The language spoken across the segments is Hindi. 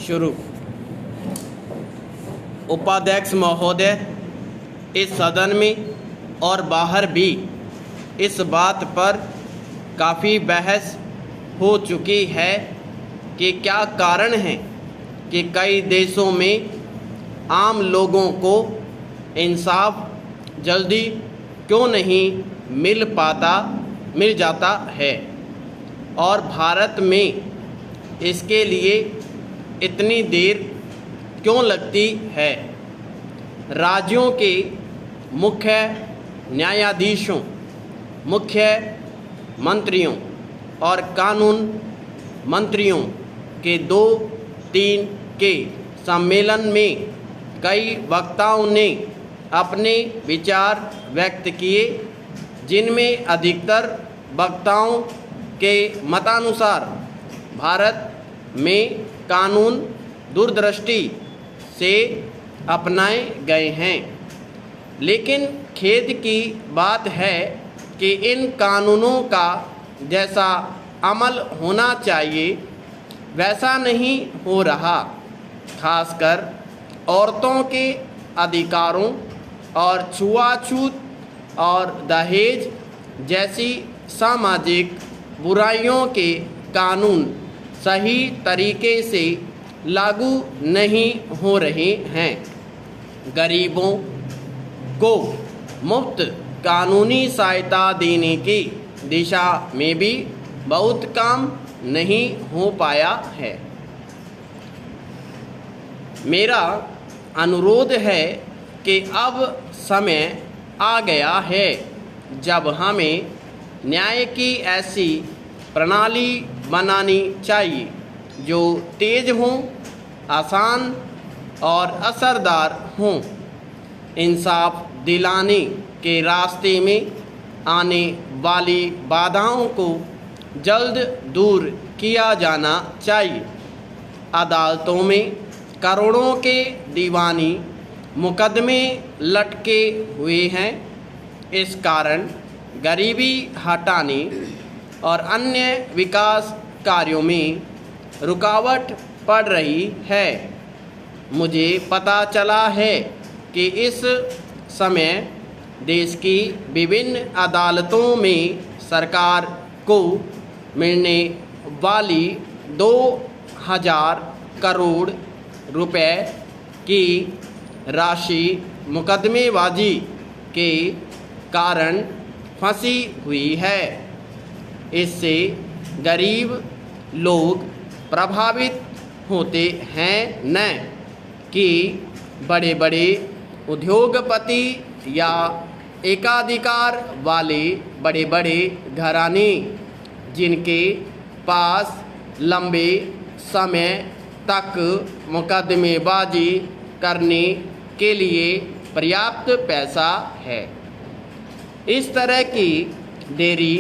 शुरू। उपाध्यक्ष महोदय, इस सदन में और बाहर भी इस बात पर काफ़ी बहस हो चुकी है कि क्या कारण है कि कई देशों में आम लोगों को इंसाफ जल्दी क्यों नहीं मिल जाता है और भारत में इसके लिए इतनी देर क्यों लगती है। राज्यों के मुख्य न्यायाधीशों, मुख्य मंत्रियों और कानून मंत्रियों के 2-3 के सम्मेलन में कई वक्ताओं ने अपने विचार व्यक्त किए, जिनमें अधिकतर वक्ताओं के मतानुसार भारत में कानून दूरदृष्टि से अपनाए गए हैं, लेकिन खेद की बात है कि इन कानूनों का जैसा अमल होना चाहिए वैसा नहीं हो रहा। खासकर औरतों के अधिकारों और छुआछूत और दहेज जैसी सामाजिक बुराइयों के कानून सही तरीके से लागू नहीं हो रहे हैं। गरीबों को मुफ्त कानूनी सहायता देने की दिशा में भी बहुत काम नहीं हो पाया है। मेरा अनुरोध है कि अब समय आ गया है जब हमें न्याय की ऐसी प्रणाली बनानी चाहिए जो तेज हों, आसान और असरदार हों। इंसाफ दिलाने के रास्ते में आने वाली बाधाओं को जल्द दूर किया जाना चाहिए। अदालतों में करोड़ों के दीवानी मुकदमे लटके हुए हैं। इस कारण गरीबी हटाने और अन्य विकास कार्यों में रुकावट पड़ रही है। मुझे पता चला है कि इस समय देश की विभिन्न अदालतों में सरकार को मिलने वाली 2000 करोड़ रुपए की राशि मुकदमेबाजी के कारण फंसी हुई है। इससे गरीब लोग प्रभावित होते हैं, न कि बड़े बड़े उद्योगपति या एकाधिकार वाले बड़े बड़े घराने, जिनके पास लंबे समय तक मुकदमेबाजी करने के लिए पर्याप्त पैसा है। इस तरह की देरी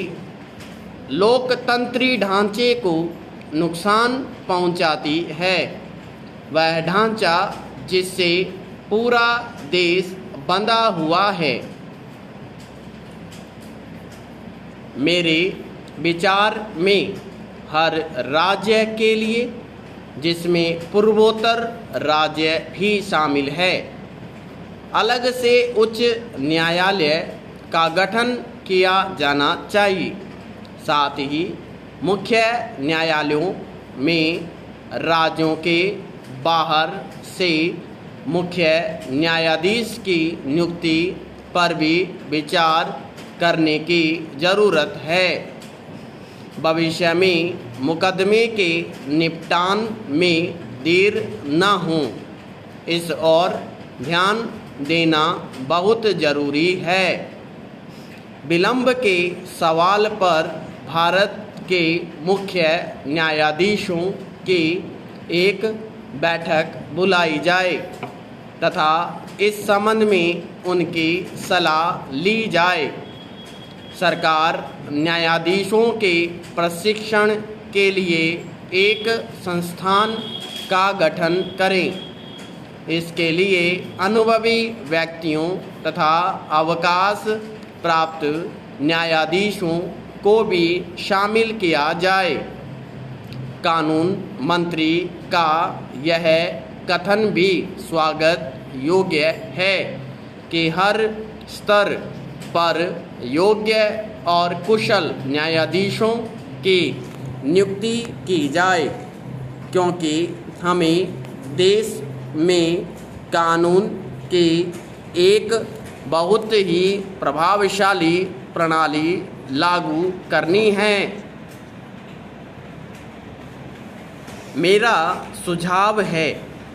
लोकतंत्री ढांचे को नुकसान पहुंचाती है। वह ढांचा जिससे पूरा देश बंधा हुआ है। मेरे विचार में हर राज्य के लिए, जिसमें पूर्वोत्तर राज्य भी शामिल है, अलग से उच्च न्यायालय का गठन किया जाना चाहिए। साथ ही मुख्य न्यायालयों में राज्यों के बाहर से मुख्य न्यायाधीश की नियुक्ति पर भी विचार करने की ज़रूरत है। भविष्य में मुकदमे के निपटान में देर न हो, इस ओर ध्यान देना बहुत ज़रूरी है। विलंब के सवाल पर भारत के मुख्य न्यायाधीशों की एक बैठक बुलाई जाए तथा इस संबंध में उनकी सलाह ली जाए। सरकार न्यायाधीशों के प्रशिक्षण के लिए एक संस्थान का गठन करें। इसके लिए अनुभवी व्यक्तियों तथा अवकाश प्राप्त न्यायाधीशों को भी शामिल किया जाए। कानून मंत्री का यह कथन भी स्वागत योग्य है कि हर स्तर पर योग्य और कुशल न्यायाधीशों की नियुक्ति की जाए, क्योंकि हमें देश में कानून की एक बहुत ही प्रभावशाली प्रणाली लागू करनी है। मेरा सुझाव है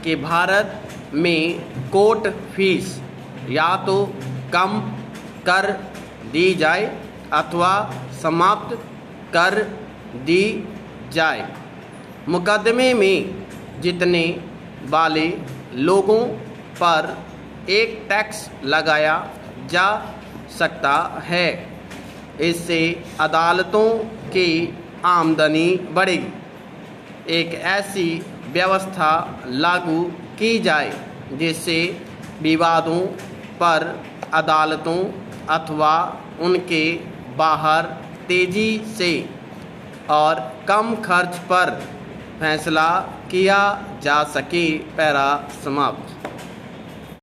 कि भारत में कोर्ट फीस या तो कम कर दी जाए अथवा समाप्त कर दी जाए। मुकदमे में जीतने वाले लोगों पर एक टैक्स लगाया जा सकता है। इससे अदालतों की आमदनी बढ़ेगी। एक ऐसी व्यवस्था लागू की जाए जिससे विवादों पर अदालतों अथवा उनके बाहर तेजी से और कम खर्च पर फैसला किया जा सके। पैरा समाप्त।